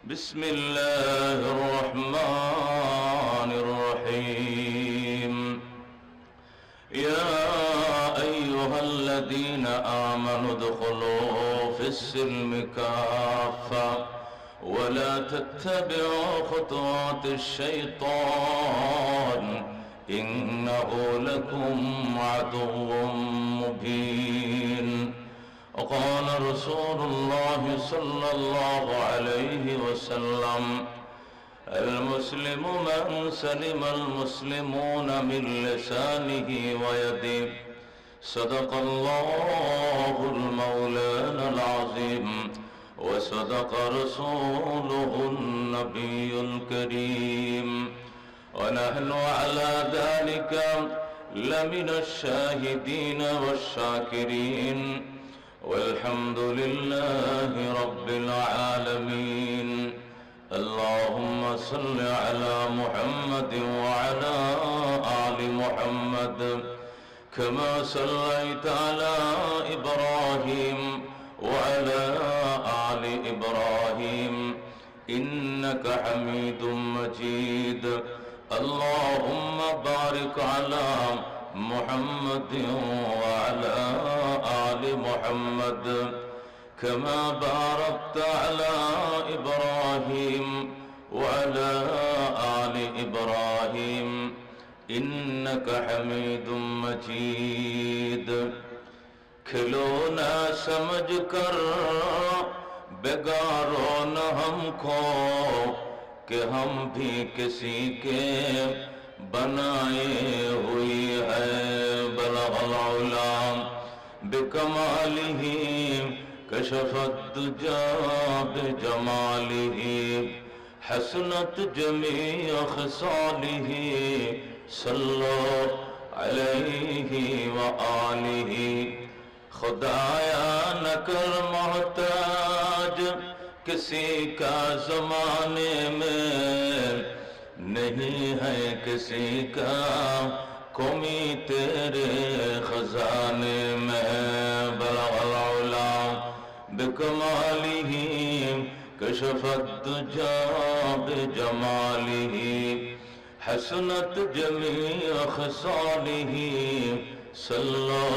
بسم الله الرحمن الرحيم يا أيها الذين آمنوا ادخلوا في السلم كافة ولا تتبعوا خطوات الشيطان إنه لكم عدو مبين. وقال رسول الله صلى الله عليه وسلم المسلم من سلم المسلمون من لسانه ويده صدق الله المولانا العظيم وصدق رسوله النبي الكريم ونحن على ذلك لمن الشاهدين والشاكرين والحمد لله رب العالمين. اللهم صل على محمد وعلى آل محمد كما صليت على إبراهيم وعلى آل إبراهيم إنك حميد مجيد. اللهم بارك على محمد وعلى آل محمد كما باركت على إبراهيم وعلى آل إبراهيم إنك حميد مجيد. खिलौना समझ कर बेगारो न हमको कि हम भी किसी के बनाए हुई है. बलगल उला बिकमालिही कशफत दुजा बिजमालिही हसनत जमीअ खसालिही सल्लो अलैहि व आलिही. खुदाया न कर मोहताज किसी का ज़माने में, नहीं है किसी का कमी तेरे खजाने में. बलगल उला बिकमालिही कशफत दुजा बिजमालिही हसनत जमीअ खसालिही सल्लो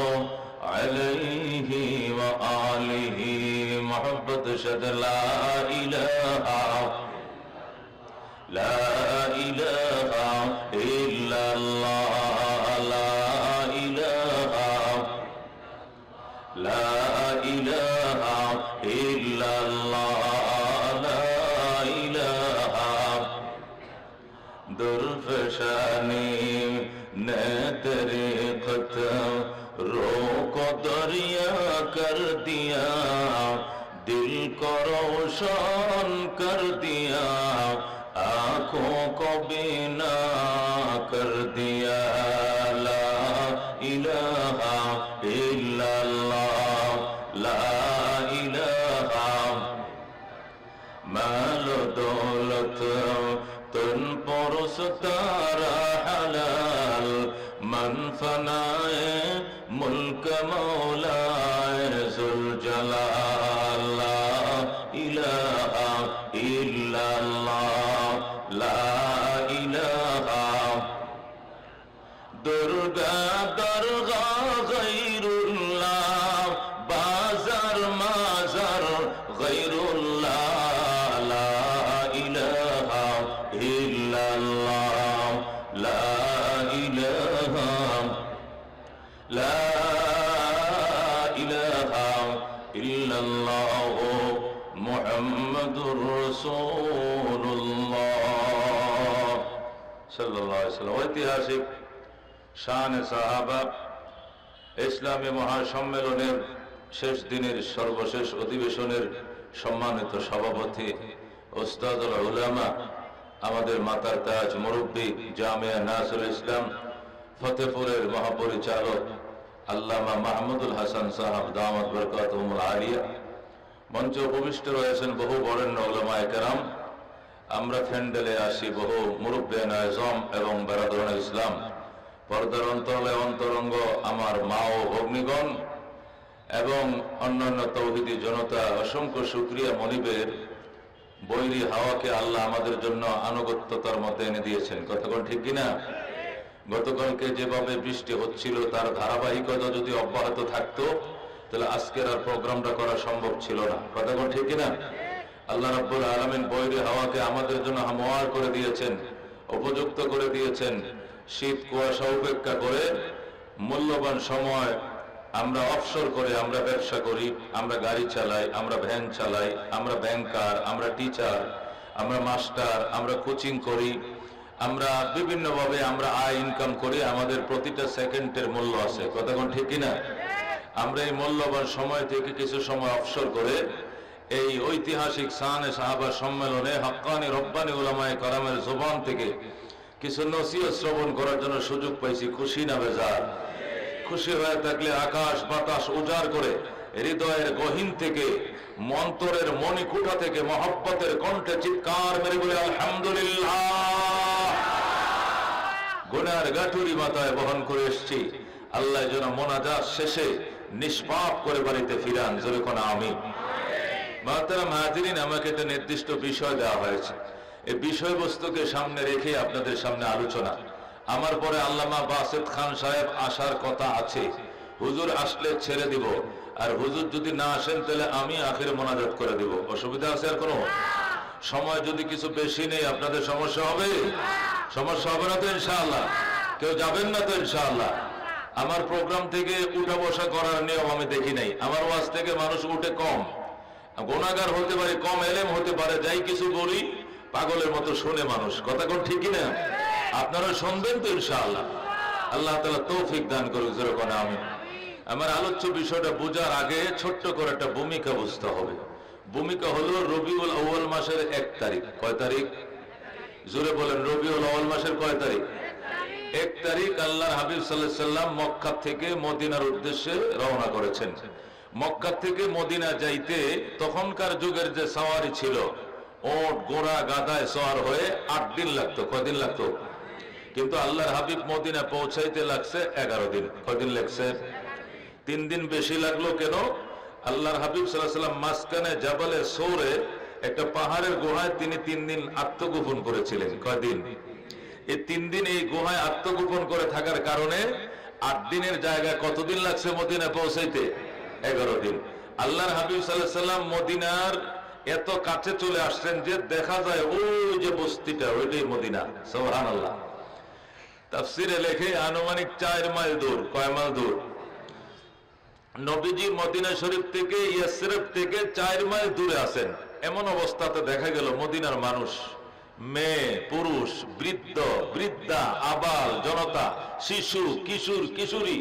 अलैहि व आलिही. मोहब्बत शद ला इलाहा इल्लल्लाह ला इलाहा इल्लल्लाह ला इलाहा. दुर्फशानी ने तरीक़त रोको दरिया कर दिया, दिल को रोशन कर दिया, आँखों को बीना कर दिया. ला इलाहा इल्लल्लाह ला इलाहा. माल दौलत तुम पुरस्तारा हलाल मन फनाए मुल्क मौलाए जुल जलाल. ला इलाहा इल्लल्लाह ला इलाहा. दुर्गा दरगा गैरुल्लाह बाजार माजार गैरुल्लाह. ला इलाहा इल्लल्लाह ला इलाहा ला इलाहा इल्लल्लाह मुहम्मदुर रसूलुल्लाह सल्लल्लाहु अलैहि वसल्लम. ঐতিহাসিক শান সাহাবা ইসলামী মহাসম্মেলনের শেষ দিনের সর্বশেষ অধিবেশনের সম্মানিত সভাপতি উস্তাদুল উলামা আমাদের মাতার তাজ মুরব্বী জামিয়া নাসরুল ইসলাম ফতেপুরের মহাপরিচালক আল্লামা মাহমুদুল হাসান সাহেব দামাত বরকাতুহুল আলিয়া. মঞ্চে উপবিষ্ট রয়েছেন বহু বরেণ্য উলামায়ে কেরাম. আমরা ফ্যান্ডেলে আসি বহু মুরব্বিয়ান আযম এবং বেরাদরান ইসলাম. পর্দার অন্তরালে অন্তরঙ্গ আমার মা ও ভগ্নীগণ এবং অন্যান্য তৌহিদি জনতা, অসংখ্য শুকরিয়া মনিবের বৈরী হাওয়াকে আল্লাহ আমাদের জন্য আনুগত্যতার মধ্যে এনে দিয়েছেন। কতক্ষণ ঠিক কিনা? গতকালকে যেভাবে বৃষ্টি হচ্ছিল তার ধারাবাহিকতা যদি অব্যাহত থাকতো তাহলে আজকের আর প্রোগ্রামটা করা সম্ভব ছিল না। কতক্ষণ ঠিক কিনা? আল্লাহ রাব্বুল আলামিন বৈরী হাওয়াকে আমাদের জন্য হামোয়ার করে দিয়েছেন, উপযুক্ত করে দিয়েছেন। শীত কুয়াশা উপেক্ষা করে মূল্যবান সময় আমরা অবসর করে আমরা ব্যবসা করি, আমরা গাড়ি চালাই, আমরা ভ্যান চালাই, আমরা ব্যাংকার, আমরা টিচার, আমরা মাস্টার, আমরা কোচিং করি, আমরা বিভিন্নভাবে আমরা আয় ইনকাম করি। আমাদের প্রতিটা সেকেন্ডের মূল্য আছে। কতক্ষণ ঠিক কিনা? আমরা এই মূল্যবান সময় থেকে কিছু সময় অবসর করে এই ঐতিহাসিক শানে সাহাবা সম্মেলনে হাক্কানি রব্বানি উলামায়ে কেরামের জবান থেকে কিছু নসিহত শ্রবণ করার জন্য সুযোগ পাইছি। খুশি না বেজার? খুশি হয়ে থাকলে আকাশ বাতাস উজাড় করে হৃদয়ের গহীন থেকে মন্তরের মণিকুঠা থেকে মহব্বতের কণ্ঠে চিৎকার মেরে বলে আলহামদুলিল্লাহ। গুনার গাঠুরি মাথায় বহন করে এসেছি। আল্লাহ যেন মোনাজাত শেষে নিষ্পাপ করে বাড়িতে ফিরান। জোরে কোন আমিন। মুহতারাম হাজিরিন, আমাকে একটা নির্দিষ্ট বিষয় দেওয়া হয়েছে। এই বিষয়বস্তুকে সামনে রেখে আপনাদের সামনে আলোচনা। আমার পরে আল্লামা বাসেত খান সাহেব আসার কথা আছে। হুজুর আসলে ছেড়ে দিব, আর হুজুর যদি না আসেন তাহলে আমি আখিরে মোনাজাত করে দিব। অসুবিধা আছে? আর কোনো সময় যদি কিছু বেশি নেই আপনাদের সমস্যা হবে? সমস্যা হবে না তো ইনশাআল্লাহ? কেউ যাবেন না তো ইনশাআল্লাহ? আমার প্রোগ্রাম থেকে উঠা বসা করার নিয়ম আমি দেখি নাই। আমার ওয়াজ থেকে মানুষ উঠে কম, গুনাহগার হতে পারে, কম এলেম হতে পারে, যাই কিছু বলি পাগলের মতো শোনে মানুষ। কথা কোন ঠিক কিনা? আপনারা শুনবেন তো ইনশাআল্লাহ? আল্লাহ তাআলা তৌফিক দান করুক। জোরে কোন আমিন। আমার আলোচ্য বিষয়টা বোঝার আগে ছোট্ট করে একটা ভূমিকা বুঝতে হবে। ভূমিকা হলো রবিউল আউয়াল মাসের 1 তারিখ। কয় তারিখ? জোরে বলেন। রবিউল আউয়াল মাসের কয় তারিখ? 1 তারিখ আল্লাহর হাবিব সাল্লাল্লাহু আলাইহি সাল্লাম মক্কা থেকে মদিনার উদ্দেশ্যে রওনা করেছেন। মক্কা থেকে মদিনা যাইতে তখনকার যুগের যে সওয়ারি ছিল, ওট ঘোড়া গাধায় সওয়ার হয়ে 8 দিন লাগতো। কয়দিন লাগতো? কিন্তু আল্লাহর হাবিব মদিনা পৌঁছাইতে লাগছে 11 দিন। কয়দিন লাগছে? 3 দিন বেশি লাগলো। কেন? আল্লাহর হাবিব সাল্লাল্লাহু আলাইহি সাল্লাম মাঝখানে জাবালে সৌরে একটা পাহাড়ের গুহায় তিনি 3 দিন আত্মগোপন করেছিলেন। কয়দিন? এই 3 দিন এই গুহায় আত্মগোপন করে থাকার কারণে 8 দিনের জায়গায় কতদিন লাগছে মদিনা পৌঁছাইতে? 11 দিন। আল্লাহর হাবিব সাল্লাল্লাহু আলাইহি সাল্লাম মদিনার এত কাছে চলে আসছেন যে দেখা যায় ওই যে বস্তিটা, ওইটাই মদিনা। সুবহানাল্লাহ। তাফসীরে লেখে আনুমানিক 4 মাইল দূর। কয় মাইল দূর? নবীজি মদিনা শরীফ থেকে ইয়াসরিব থেকে 4 মাইল দূরে আছেন। এমন অবস্থাতে দেখা গেল মদিনার মানুষ, মেয়ে পুরুষ, বৃদ্ধ বৃদ্ধা, আবাল জনতা, শিশু কিশোর কিশোরী,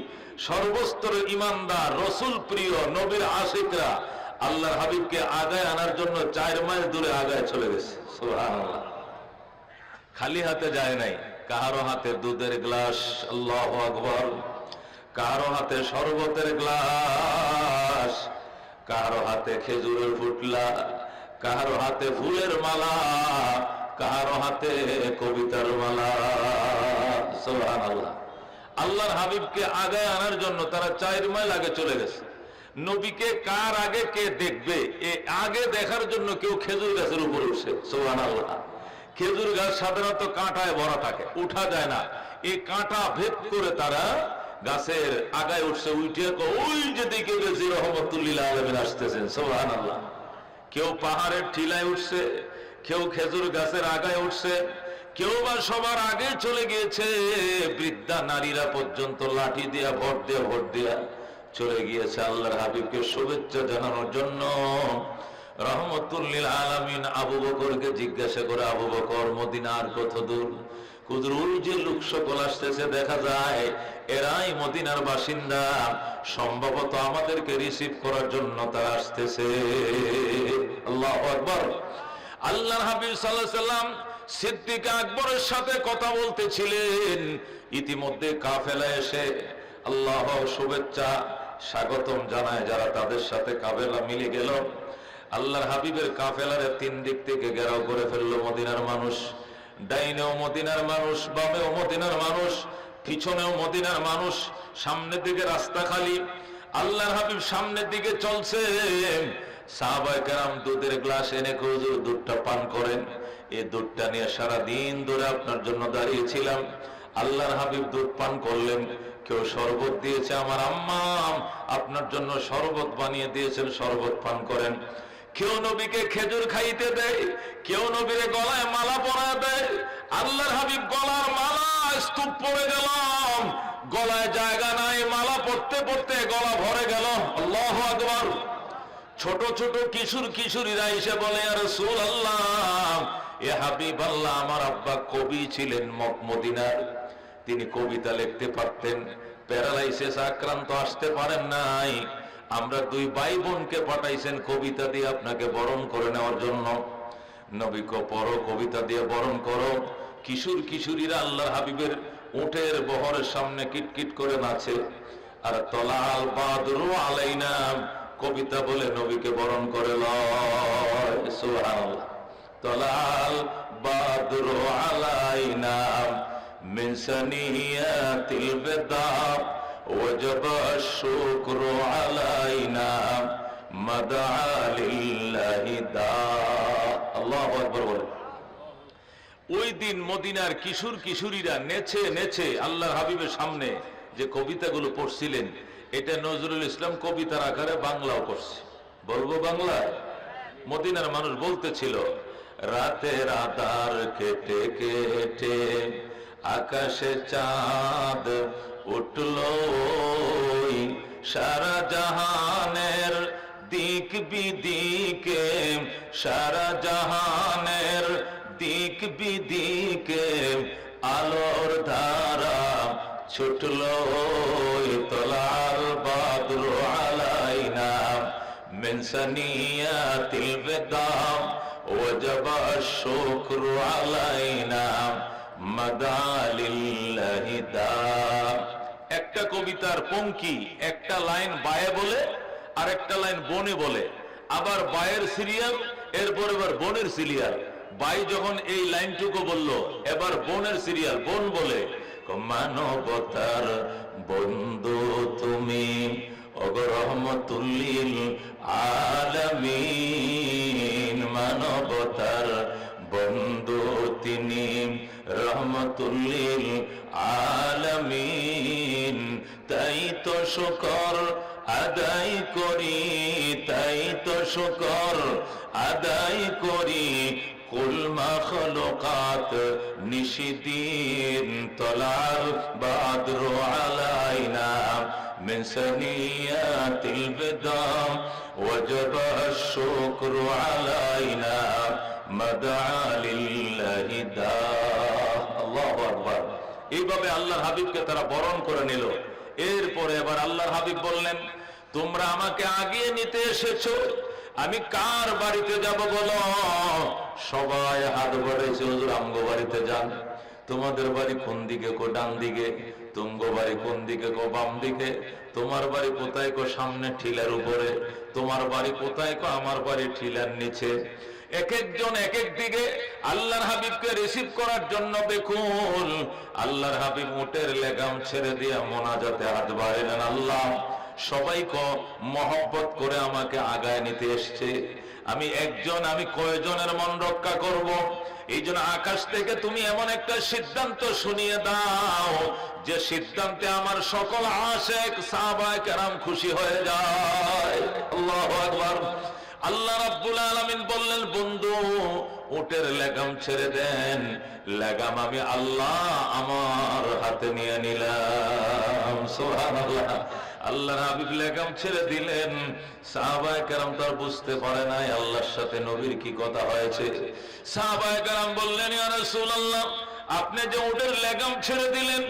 সর্বস্তরের ইমানদার রসুল প্রিয় নবীর আশিকরা আল্লাহর হাবিবকে আগায় আনার জন্য 4 মাইল দূরে আগায় চলে গেছে। সুবহানাল্লাহ। খালি হাতে যায় নাই। কারো হাতে দুধের গ্লাস, আল্লাহু আকবার, কারো হাতে শরবতের গ্লাস, কারো হাতে খেজুরের ফুটলা, কারো হাতে ফুলের মালা, কারো হাতে কবিতার মালা। সুবহানাল্লাহ। আল্লাহর হাবিবকে আগায় আনার জন্য তারা 4 মাইল আগে চলে গেছে। নবীকে কার আগে কে দেখবে, এ আগে দেখার জন্য কেউ খেজুর গাছের উপর উঠছে। সুবহানাল্লাহ। খেজুর গাছ সাধারণত কাঁটায় ভরা থাকে, উঠা যায় না। এই কাঁটা ভেদ করে তারা গাছের আগায় উঠছে। উঠে ওই যে দিকে গেছি রহমতুল্লিল আলামিন আসতেছেন। সুবহানাল্লাহ। কেউ পাহাড়ের টিলায় উঠছে, কেউ খেজুর গাছের আগায় উঠছে, কেউ বা সবার আগে চলে গিয়েছে। বৃদ্ধা নারীরা পর্যন্ত লাঠি দিয়া ভোট দিয়া চলে গিয়েছে আল্লাহর হাবিবকে শুভেচ্ছা জানানোর জন্য। রহমতুল্লিল আলামিন আবু বকরকে জিজ্ঞাসা করে, আবু বকর মদিনার কত দূর? কুদরুল যে লোক সকল আসতেছে দেখা যায় এরাই মদিনার বাসিন্দা, সম্ভবত আমাদেরকে রিসিভ করার জন্য তারা আসতেছে। আল্লাহু আকবার। আল্লাহর হাবিব সাল্লাল্লাহু আলাইহি সাল্লাম সিদ্দিক আকবরের সাথে কথা বলতেছিলেন। ইতিমধ্যে কাফেলা এসে আল্লাহ শুভেচ্ছা স্বাগতম জানায় যারা, তাদের সাথে কাফেলা মিলে গেল। আল্লাহর হাবিবের কাফেলারে 3 দিক থেকে ঘেরাও করে ফেললো মদিনার মানুষ। ডাইনেও মদিনার মানুষ, বামেও মদিনার মানুষ, পিছনেও মদিনার মানুষ, সামনের দিকে রাস্তা খালি। আল্লাহর হাবিব সামনের দিকে চলছে, সাহাবায়ে কেরাম দুধের গ্লাস এনে হুজুর দুধটা পান করেন। এই দুধটা নিয়ে সারাদিন ধরে আপনার জন্য দাঁড়িয়েছিলাম। আল্লাহর হাবিব দুধ পান করলেন। কেউ শরবত দিয়েছে, আমার আম্মা আপনার জন্য শরবত বানিয়ে দিয়েছেন, শরবত পান করেন। কেউ নবীকে খেজুর খাইতে দেয়, কেউ নবীর গলায় মালা পরায় দেয়। আল্লাহর হাবিব গলার মালা স্তূপ পড়ে গেল, গলায় জায়গা নাই, মালা পড়তে পড়তে গলা ভরে গেল। আল্লাহু আকবার। ছোট ছোট কিশোর কিশোরীরা এসে বলে, ইয়া রাসূলুল্লাহ, এ হাবিব আল্লাহ, আমার আব্বা কবি ছিলেন মদিনার, তিনি কবিতা লিখতে পারতেন, প্যারালাইসিস আক্রান্ত, আসতে পারেন নাই, আমরা দুই ভাই বোনকে পাঠাইছেন কবিতা দিয়ে আপনাকে বরণ করে নেওয়ার জন্য। নবীকে পড়ো, কবিতা দিয়ে বরণ করো। কিশোর কিশোরীরা আল্লাহর হাবিবের উটের বহরের সামনে কিটকিট করে নাচে, আর তলাল বাদরু আলাইনা কবিতা বলে নবীকে বরণ করে লয়। সুবহানাল্লাহ। তলাল বাদরু আলাইনা মিন সানিয়াতিল বিদা ওয়াজাব আশ-শুকরু আলাইনা মাদআ লিল্লাহি দা। আল্লাহু আকবার বলে। ওই দিন মদিনার কিশোর কিশোরীরা নেচে নেচে আল্লাহর হাবিবের সামনে যে কবিতাগুলো পড়ছিলেন, এটা নজরুল ইসলাম কবিতার আকারে বাংলাও করছে। বলবো বাংলায়? মদিনার মানুষ বলতেছিল, রাতের আধার কেটে কেটে আকাশে চাঁদ উঠলো, সারা জাহানের দিক বিদিকে, সারা জাহানের দিক বিদিকে আলোর ধারা ছুটলো, তলাল বাদরু আলাইনা মিন সানিয়াতিল বিদা ওয়াজাবা আশ-শুকরু আলাইনা মাদআ লিল্লাহি দা। একটা কবিতার পঙ্ক্তি একটা লাইন বায়ে বলে আর একটা লাইন বনে বলে, আবার বায়ের সিরিয়াল, এরপর এবার বনের সিরিয়াল। বাই যখন এই লাইনটুকু বলল, এবার বনের সিরিয়াল, বন বলে, মানবতার বন্ধু তুমি রহমাতুল লিল আলামিন, মানবতার বন্ধু তিনি রহমাতুল লিল আলামিন, তাই তো শুকর আদায় করি, তাই তো শুকর আদায় করি, কুল মাখলুকাত নিশিদিন, তলাল বাদরু আলাইনা মিন সানিয়াতিল বিদা ওয়াজাবা আশ-শুকরু আলাইনা মাদআ লিল্লাহি দা। আল্লাহু আকবার। এইভাবে আল্লাহর হাবিবকে তারা বরণ করে নিল। এরপরে এবার আল্লাহর হাবিব বললেন, তোমরা আমাকে আগিয়ে নিতে এসেছো, আমি কার বাড়িতে যাব বলো? সবাই হাত বাড়াইছে, হুজুর আমগো বাড়িতে যান। তোমাদের বাড়ি কোন দিকে? কো ডান দিকে। তুমগো বাড়ি কোন দিকে? কো বাম দিকে। তোমার বাড়ি কোথায়? কো সামনে ঠিলার উপরে। তোমার বাড়ি কোথায়? কো আমার বাড়ি ঠিলার নিচে। এক একজন এক এক দিকে আল্লাহর হাবিবকে রিসিভ করার জন্য বেকুল। আল্লাহর হাবিব উটের লেগাম ছেড়ে দিয়ে মোনাজাতে হাত বাড়ালেন, আল্লাহ সবাইকে মহব্বত করে আমাকে আগায় নিতে এসছে, আমি একজন, আমি কয়জনের মন রক্ষা করব? এই জন্য আকাশ থেকে তুমি এমন একটা সিদ্ধান্ত শুনিয়ে দাও যে সিদ্ধান্তে আমার সকল আশিক সাহাবায়ে কেরাম খুশি হয়ে যায়। আল্লাহু আকবার। আল্লাহ রাব্বুল আলামিন বললেন, বন্ধু উটের লেগাম ছেড়ে দেন। লেগাম আমি আল্লাহ আমার হাতে নিয়ে নিলাম। সুবহানাল্লাহ। আল্লাহর হাবিব লেগাম ছেড়ে দিলেন। সাহাবায়ে কেরাম তো আর বুঝতে পারে নাই আল্লাহর সাথে নবীর কি কথা হয়েছে। সাহাবায়ে কেরাম বললেন, ইয়া রাসূলুল্লাহ, আপনি যে উটের লেগাম ছেড়ে দিলেন,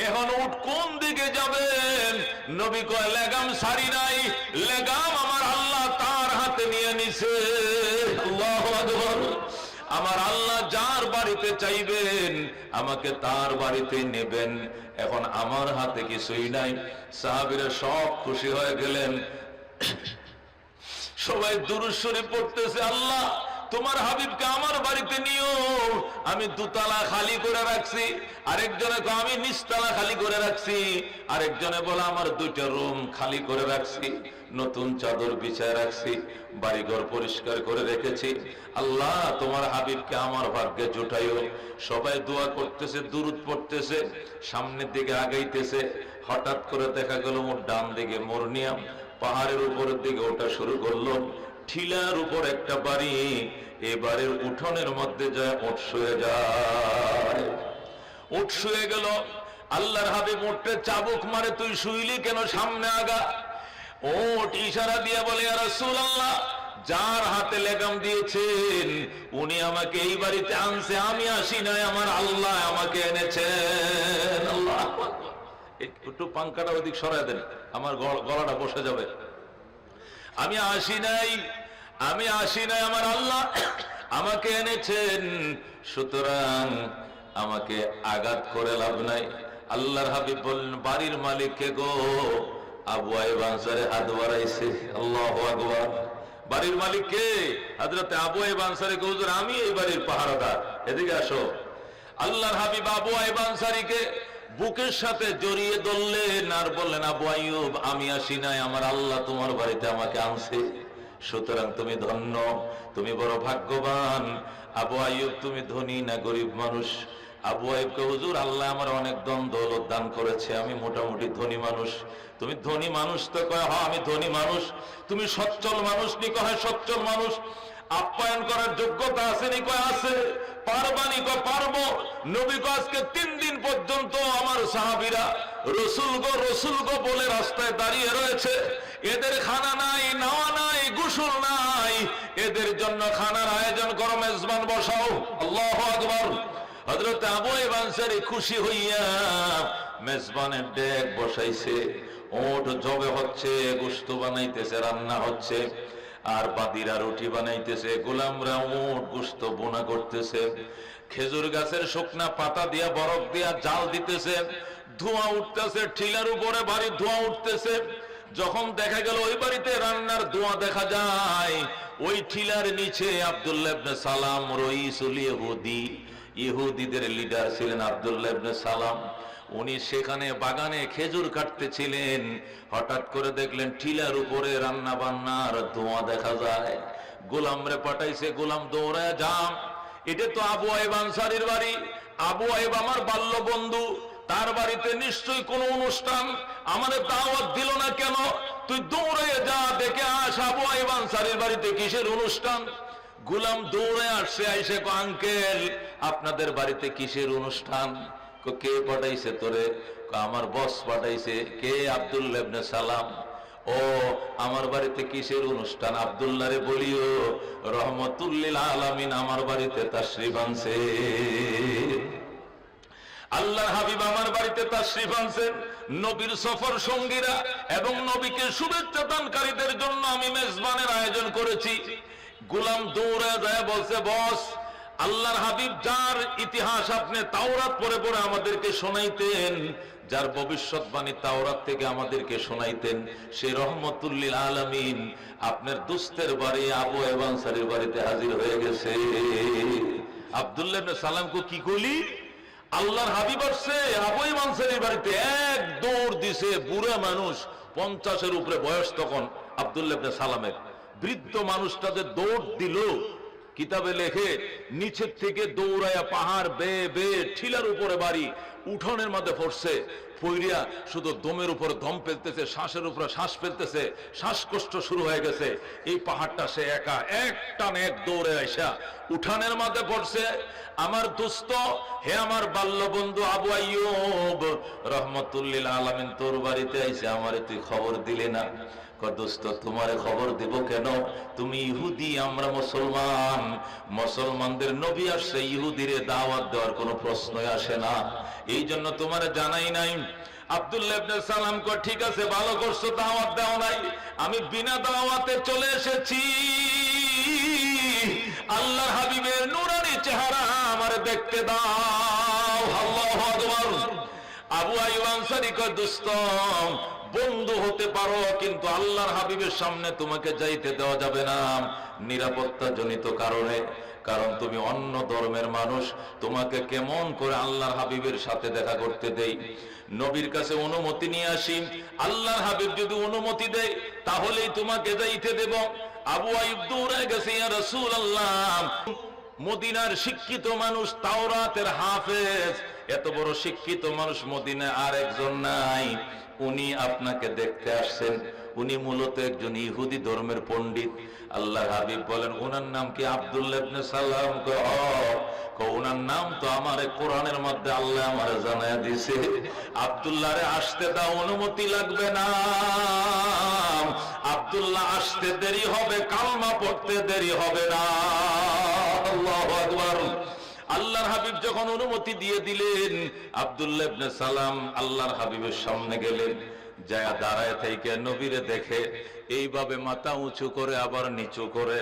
এখন উট কোন দিকে যাবেন? নবী কয়, লেগাম ছাড়ি নাই, লেগাম আমার আল্লাহ তার হাতে নিয়ে নিছে। আল্লাহু আকবার। আমার আল্লাহ যার বাড়িতে চাইবেন আমাকে তার বাড়িতে নেবেন, এখন আমার হাতে কিছুই নাই। সাহাবীরা সব খুশি হয়ে গেলেন। সবাই দুরূদ শরীফ পড়তেছে, আল্লাহ তোমার হাবিবকে আমার বাড়িতে নিও। আমি দুতলা খালি করে রাখছি, আরেকজনে কয় আমি নিচতলা খালি করে রাখছি, আরেকজনে বলে আমার দুইটা রুম খালি করে রাখছি, নতুন চাদর বিছায় রাখছি, বাড়িঘর পরিষ্কার করে রেখেছি। আল্লাহ তোমার হাবিবকে আমার ভাগ্যে জুটাইও। সবাই দোয়া করতেছে, দুরূদ পড়তেছে, সামনের দিকে আগাইতেছে। হঠাৎ করে দেখা গেল ওর ডান দিকে মোরনিয়াম পাহাড়ের উপরের দিকে ওটা শুরু করলো। ঠিলার উপর একটা বাড়ি, এবারের উঠোনের মধ্যে যায় উঠ শুয়ে যায়। উঠ শুয়ে গেল। আল্লাহর হাবিব উঠতে চাবুক মারে, তুই শুইলি কেন, সামনে আগা। ওঠ ইশারা দিয়ে বলে ইয়া রাসূলুল্লাহ, যার হাতে লেগাম দিয়েছেন উনি আমাকে এই বাড়িতে আনছে, আমি আসি নাই, আমার আল্লাহ আমাকে এনেছেন। আল্লাহ, একটু পাঙ্খাটা ওদিক সরায় দেন, আমার গলাটা বসে যাবে। আমি আসি নাই, আমার আল্লাহ আমাকে এনেছেন, সুতরাং আমাকে আঘাত করে লাভ নাই। আল্লাহর হাবিব বললেন, বাড়ির মালিক কে গো? আবু আইয়ুব আনসারী হাত বাড়াইছে। আল্লাহু আকবার। বাড়ির মালিক কে? হযরত আবু আইয়ুব আনসারী কে, হুজুর আমি এই বাড়ির পাহারাদার, এদিকে আসো। আল্লাহর হাবিব আবু আইয়ুব আনসারীকে বুকের সাথে জড়িয়ে ধরলেন আর বললেন, আবু আইয়ুব আমি আসি নাই, আমার আল্লাহ তোমার বাড়িতে আমাকে আনছে, সুতরাং তুমি ধন্য, তুমি বড় ভাগ্যবান। আবু আইয়ুব তুমি ধনী না গরিব মানুষ? আবু আইয়ুবকে, হুজুর আল্লাহ আমার অনেক ধন দৌলত দান করেছে, আমি মোটামুটি ধনী মানুষ। তুমি ধনী মানুষ তো? কয় হ্যাঁ আমি ধনী মানুষ। তুমি সচ্ছল মানুষ নি? কয় সচ্ছল মানুষ। আপ্যায়ন করার যোগ্যতা আছে নি? কয় আছে। পারবানি? কয় পারবো। নবী কয় আজকে 3 দিন পর্যন্ত আমার সাহাবীরা রসুল গো বলে রাস্তায় দাঁড়িয়ে রয়েছে, এদের খানা নাই, নাওয়া নাই, গোসল নাই, এদের জন্য খানার আয়োজন করো, মেজবান বসাও। আল্লাহু আকবার। হযরত আবু আইয়ুব আনসারী খুশি হইয়া মেজবানের ডেক বসাইছে, ওট জবে হচ্ছে, গোশত বানাইতেছে, রান্না হচ্ছে, আর বাদিরা রুটি বানাইতেছে, গোলামরা উট গোশত বোনা করতেছে, খেজুর গাছের শুকনা পাতা দিয়া বরফ দিয়া জাল দিতেছে, ধোঁয়া উঠতেছে, ঠিলার উপরে ভারী ধোঁয়া উঠতেছে। যখন দেখা গেল ওই বাড়িতে রান্নার ধোঁয়া দেখা যায়, ওই ঠিলার নিচে আব্দুল্লাহ ইবনে সালাম রইসুল ইহুদি, ইহুদিদের লিডার ছিলেন আব্দুল্লাহ ইবনে সালাম, উনি সেখানে বাগানে খেজুর কাটতেছিলেন। হঠাৎ করে দেখলেন ঠিলার উপরে রান্না বান্নার ধোঁয়া দেখা যায়। গোলামরে পাঠাইছে, গোলাম দৌড়ায় যাম, এটা তো আবু আইয়ুব আনসারীর বাড়ি, আবু আইয়ুব আমার বাল্য বন্ধু, তার বাড়িতে নিশ্চয়ই কোনো অনুষ্ঠান, আমাদের দাওয়াত দিল না কেন? তুই দৌড়ে যা, দেখে আস আবু আইয়ুব আনসারীর বাড়িতে কিসের অনুষ্ঠান। গোলাম দৌড়ে আসছে, আইসে কয় আঙ্কেল আপনাদের বাড়িতে কিসের অনুষ্ঠান? কে পাঠাইছে তোরে? আমার বস পাঠাইছে। কে? আব্দুল্লাহ ইবনে সালাম। ও আমার বাড়িতে কিসের অনুষ্ঠান? আব্দুল্লাহ রে বলিও রহমাতুল লিল আলামিন আমার বাড়িতে তাশরীফ আনছে। আল্লাহর হাবিব আমার বাড়িতে তাশরীফ আনছেন। নবীর সফর সঙ্গীরা এবং নবীকে শুভেচ্ছা দানকারীদের জন্য আমি মেজবানের আয়োজন করেছি। গোলাম দৌড়ে যায় বলছে, বস আল্লাহর হাবিব যার ইতিহাস আপনি তাওরাত পড়ে পড়ে আমাদেরকে শোনাইতেন, যার ভবিষ্যৎবাণী তাওরাত থেকে আমাদেরকে শোনাইতেন, সে রহমাতুল লিল আলামিন আপনার দুস্তের বাড়ি আবু আইয়ুব আনসারীর বাড়িতে হাজির হয়ে গেছে। আব্দুল্লাহ ইবনে সালামকে কি কইলি? আল্লাহর হাবিব আসছে আবু আইয়ুব আনসারীর বাড়িতে। এক দৌড় দিছে, বুড়া মানুষ, 50-এর উপরে বয়স তখন আব্দুল্লাহ ইবনে সালামের। বৃদ্ধ মানুষটাদের দৌড় দিল। কিতাবে লেখে নিচের থেকে দৌড়ায়া পাহাড় বেয়ে বেয়ে ঠিলার উপরে বাড়ি, উঠোনের মধ্যে পড়ছে, পইরিয়া শুধু দমের উপর দম ফেলতেছে, শ্বাসের উপরে শ্বাস ফেলতেছে, শ্বাসকষ্ট শুরু হয়ে গেছে। এই পাহাড়টা সে একা এক টানে এক দৌড়ে আইসা উঠানের মধ্যে পড়ছে। আমার দোস্ত, হে আমার বাল্য বন্ধু আবু আইয়ুব, রহমাতুল লিল আলামিন তোর বাড়িতে আইসে, আমারে তুই খবর দিলে না। দোস্ত তোমারে খবর দেব কেন? তুমি ইহুদি, আমরা মুসলমান, মুসলমানদের নবী আসছে, ইহুদিরে দাওয়াত দেওয়ার কোনো প্রশ্নই আসে না, এই জন্য তোমারে জানাই নাই। আব্দুল্লাহ ইবনে সালাম কয় ঠিক আছে, ভালো করছো, দাওয়াত দাও নাই, আমি বিনা দাওয়াতে চলে এসেছি। আল্লাহর হাবিবের নূরানি চেহারা আমারে দেখতে দাও। আল্লাহু আকবার। আবু আইয়ুব আনসারী কয় দোস্ত বন্ধু হতে পারো, কিন্তু আল্লাহর হাবিবের সামনে তোমাকে যাইতে দেওয়া যাবে না নিরাপত্তা জনিত কারণে। কারণ তুমি অন্য ধর্মের মানুষ, তোমাকে কেমন করে আল্লাহর হাবিবের সাথে দেখা করতে দেই? নবীর কাছে অনুমতি নিয়ে আসি, আল্লাহর হাবিব যদি অনুমতি দেয় তাহলেই তোমাকে যাইতে দেব। আবু আইয়ুব দৌড়ে গেছে, ইয়া রাসূলুল্লাহ, মদিনার শিক্ষিত মানুষ, তাওরাতের হাফেজ, এত বড় শিক্ষিত মানুষ মদিনায় আর একজন নাই, উনি আপনাকে দেখতে আসছেন। উনি মূলত একজন ইহুদি ধর্মের পণ্ডিত। আল্লাহর হাবিব বলেন, ওনার নাম কি? আব্দুল্লাহ ইবনে সালাম। ওনার নাম তো আমার কোরআনের মধ্যে আল্লাহ আমার জানায় দিয়েছে। আব্দুল্লাহরে আসতে দাও, অনুমতি লাগবে না। আব্দুল্লাহ আসতে দেরি হবে, কালমা পড়তে দেরি হবে না। আল্লাহু আকবার। আল্লাহর হাবিব যখন অনুমতি দিয়ে দিলেন, আব্দুল্লাহ ইবনে সালাম আল্লাহর হাবিবের সামনে গেলেন। যায় দাঁড়ায় থেকে নবীরে দেখে এইভাবে মাথা উঁচু করে আবার নিচু করে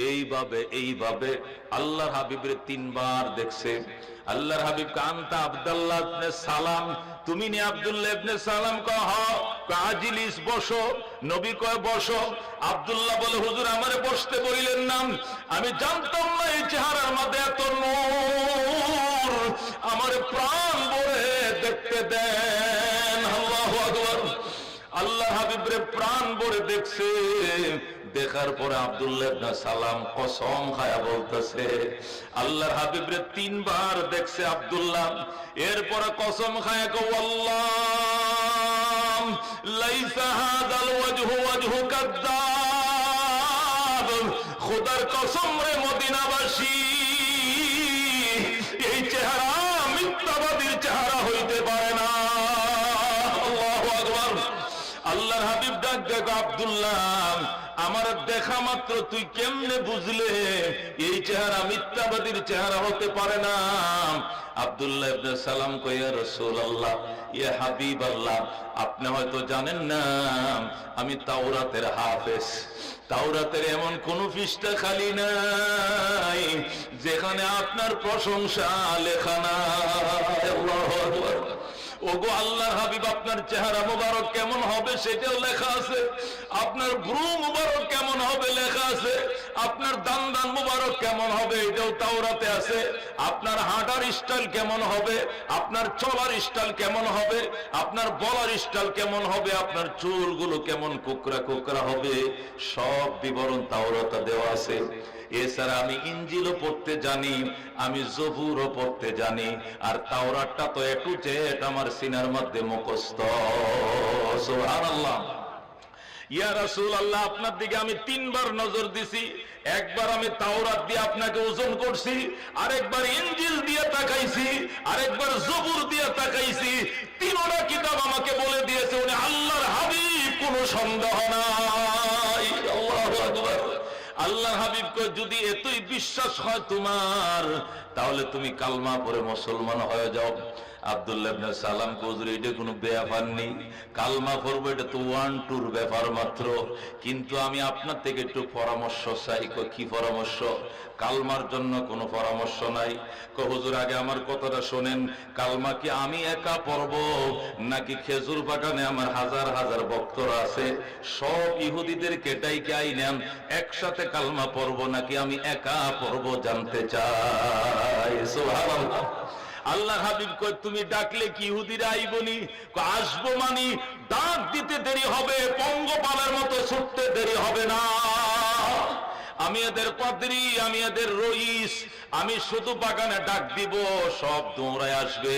এইভাবে আল্লাহর হাবিবের 3 বার দেখছে। আল্লাহর হাবিব কান্তা আব্দুল্লাহ ইবনে সালাম, তুমি নি আব্দুল্লাহ ইবনে সালাম? কহ আজিলিস, বসো। নবী কয় বসো। আব্দুল্লাহ বলে, হুজুর আমারে বসতে বলিলেন না, আমি জানতাম না এই চেহারার মধ্যে এত নূর, আমার প্রাণ ভরে দেখতে দেন। আল্লাহু আকবার। আল্লাহ হাবিবরে প্রাণ ভরে দেখছে। দেখার পরে আব্দুল্লাহ ইবনে সালাম কসম খায়া বলতেছে, আল্লাহর হাবিবরে 3 বার দেখছে আব্দুল্লাহ। এরপরে কসম খায়া কও, আল্লাহ লাইসা হাযাল ওয়াজহু ওয়াজহু কাযযাব। খোদার কসম রে মদিনাবাসী, এই চেহারা মিথ্যাবাদীর চেহারা হইতে পারে না। আল্লাহু আকবার। আল্লাহর হাবিব ডাক দেখো, আব্দুল্লাহ আমার দেখা মাত্র তুই কেমনে বুঝলে এই চেহারা মিথ্যাবাদীর চেহারা হতে পারে না? আব্দুল্লাহ ইবনে সালাম কয়, ইয়া রাসূলুল্লাহ, ইয়া হাবিবাল্লাহ, আপনি হয়তো জানেন না আমি তাওরাতের হাফেজ। তাওরাতের এমন কোন পৃষ্ঠা খালি নাই যেখানে আপনার প্রশংসা লেখা নাই। আল্লাহু আকবার। ওগো আল্লাহর হাবিব, আপনার চেহারা মুবারক কেমন হবে সেটাও লেখা আছে, আপনার ভ্রু মুবারক কেমন হবে লেখা আছে, আপনার দান মুবারক কেমন হবে এটাও তাওরাতে আছে, আপনার হাঁটার স্টাইল কেমন হবে, আপনার চলার স্টাইল কেমন হবে, আপনার বলার স্টাইল কেমন হবে, আপনার চুলগুলো কেমন কোকড়া কোকড়া হবে, সব বিবরণ তাওরাতে দেওয়া আছে। এছাড়া আমি ইনজিলও পড়তে জানি, আমি জবুরও পড়তে জানি, আর তাওরাতটা তো একটু জেড আমার সিনার মধ্যে মুখস্থ। সুবহানাল্লাহ। ইয়া রাসূলুল্লাহ, আপনার দিকে আমি 3 বার নজর দিছি। একবার আমি তাওরাত দিয়ে আপনাকে ওজন করছি, আরেকবার ইনজিল দিয়ে তাকাইছি, আরেকবার জবুর দিয়ে তাকাইছি। 3টা কিতাব আমাকে বলে দিয়েছে উনি আল্লাহর হাবিব, কোনো সন্দেহ নাই। আল্লাহু আকবার। আল্লাহর হাবিবকে যদি এতই বিশ্বাস হয় তোমার, তাহলে তুমি কালমা পড়ে মুসলমান হয়ে যাও। আব্দুল্লাহ ইবনে সালাম হুজুর, এটা কোনো ব্যাপার নেই, কালমা পড়বো, এটা তো 1-2 ব্যাপার মাত্র, কিন্তু আমি আপনার থেকে একটু পরামর্শ চাই। কি পরামর্শ? কালমার জন্য কোনো পরামর্শ নাই। হুজুর আগে আমার কথাটা শোনেন, কালমা কি আমি একা পড়বো নাকি খেজুর বাগানে আমার হাজার হাজার ভক্তরা আছে, সব ইহুদিদের কেটাইকে আইনেন একসাথে কালমা পড়বো নাকি আমি একা পড়বো জানতে চাই। সুবহানাল্লাহ। আল্লাহ হাবিব কয়, তুমি ডাকলে কি ইহুদিরা আইবনি? আসবো মানি ডাক দিতে দেরি হবে, পঙ্গপালের মতো ছুটতে দেরি হবে না। আমি এদের পাদ্রী, আমি এদের রইস, আমি শুধু বাগানে ডাক দিব, সব দৌড়ায় আসবে।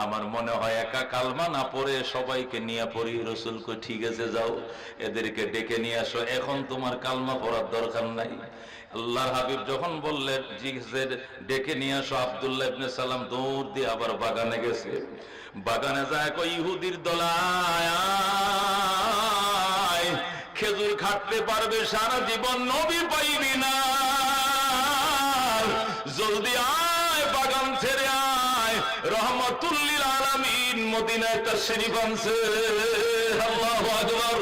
আমার মনে হয় একা কালমা না পড়ে সবাইকে নিয়ে পড়ি। রাসূল কই, ঠিক আছে যাও, এদেরকে ডেকে নিয়ে আসো, এখন তোমার কালমা পড়ার দরকার নাই। আল্লাহর হাবিব যখন বললেন যে ডেকে নিয়ে আসো, আব্দুল্লাহ ইবনে সালাম দৌড় দিয়ে আবার বাগানে গেছে। বাগানে যায় কই, ইহুদির দলায় খেজুর খাটতে পারবে সারা জীবন, নবী পাইবি না, জলদি আয়, বাগান ছেড়ে আয়, রহমাতুল লিল আলামিন মদিনায় তাশরীফ আনছে। আল্লাহু আকবার।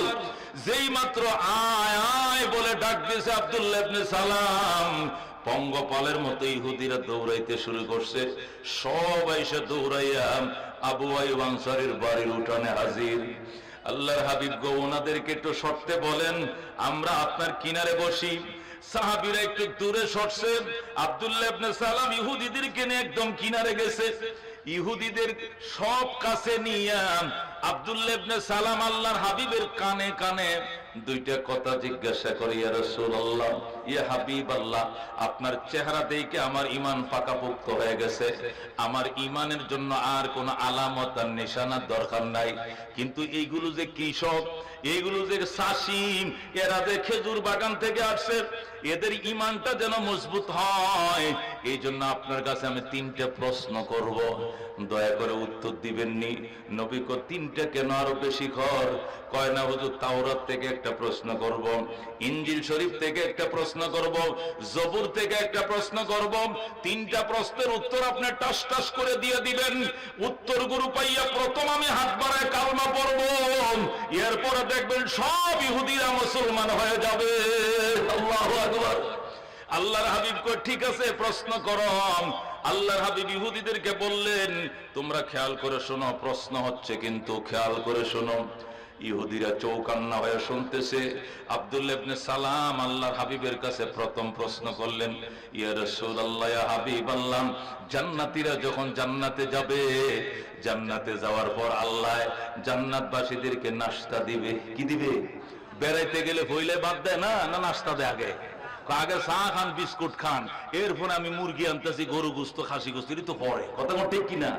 যেই মাত্র আয় আয় বলে ডাক দিয়েছে আব্দুল্লাহ ইবনে সালাম, পঙ্গপালের মতো ইহুদিরা দৌড়াইতে শুরু করছে। সব এসে দৌড়াইয়া আবু আইয়ুব আনসারীর বাড়ির উঠানে হাজির। আল্লাহর হাবিব গো ওনাদেরকে একটু সরতে বলেন, আমরা আপনার কিনারে বসি। সাহাবীরা একটু দূরে সরছে। আব্দুল্লাহ ইবনে সালাম ইহুদিদেরকে নিয়ে একদম কিনারে গেছে। ইহুদিদের সব কাছে নিয়ে আব্দুল্লাহ ইবনে সালাম আল্লাহর হাবিবের কানে কানে দুইটা কথা জিজ্ঞাসা করে, ইয়া রাসূলুল্লাহ, ইয়া হাবিবাল্লাহ, আপনার চেহারা দেখে আমার ঈমান পাকাপোক্ত হয়ে গেছে, আমার ঈমানের জন্য আর কোনো আলামত আর নিশানার দরকার নাই, কিন্তু এইগুলো যে কৃষক, এইগুলো যে চাষিম, এরা যে খেজুর বাগান থেকে আসছে, এদের ঈমানটা যেন মজবুত হয়, এই জন্য আপনার কাছে আমি তিনটা প্রশ্ন করব, দয়া করে উত্তর দিবেননি। নবী কো তিনটা কেন, আরো বেশি কর। কয় না হুজুর, তাওরাত থেকে একটা প্রশ্ন করব, ইনজিল শরীফ থেকে একটা প্রশ্ন করব, জবুর থেকে একটা প্রশ্ন করব। তিনটা প্রশ্নের উত্তর আপনি টাস টাস করে দিয়ে দিবেন। উত্তর গুরু পাইয়া প্রথম আমি হাত বাড়ায় কালমা পড়ব, এরপরে দেখবেন সব ইহুদিরা মুসলমান হয়ে যাবে। আল্লাহু আকবার। আল্লাহর হাবিব কই ঠিক আছে, প্রশ্ন করো। আল্লাহর হাবিব ইহুদিদেরকে বললেন, তোমরা খেয়াল করে শোনো, প্রশ্ন হচ্ছে কিন্তু খেয়াল করে শোনো। ইহুদিরা চৌকান্না হয়ে শুনতেছে। আব্দুল্লাহ ইবনে সালাম আল্লাহর হাবিবের কাছে প্রথম প্রশ্ন করলেন, ইয়া রাসূলুল্লাহ, ইয়া হাবিবাল্লাহ, জান্নাতীরা যখন জান্নাতে যাবে, জান্নাতে যাওয়ার পর আল্লাহ জান্নাতবাসীদেরকে নাস্তা দিবে। কি দিবে? বেড়াইতে গেলে হইলে বাদ দেয় না, না নাস্তা দেয় আগে? আগে চা খান, বিস্কুট খান, এরপরে আমি মুরগি আনতেছি, গরু গোস্ত, খাসি গোস্ত, এটা তো পরে। কথা কোন ঠিক কিনা?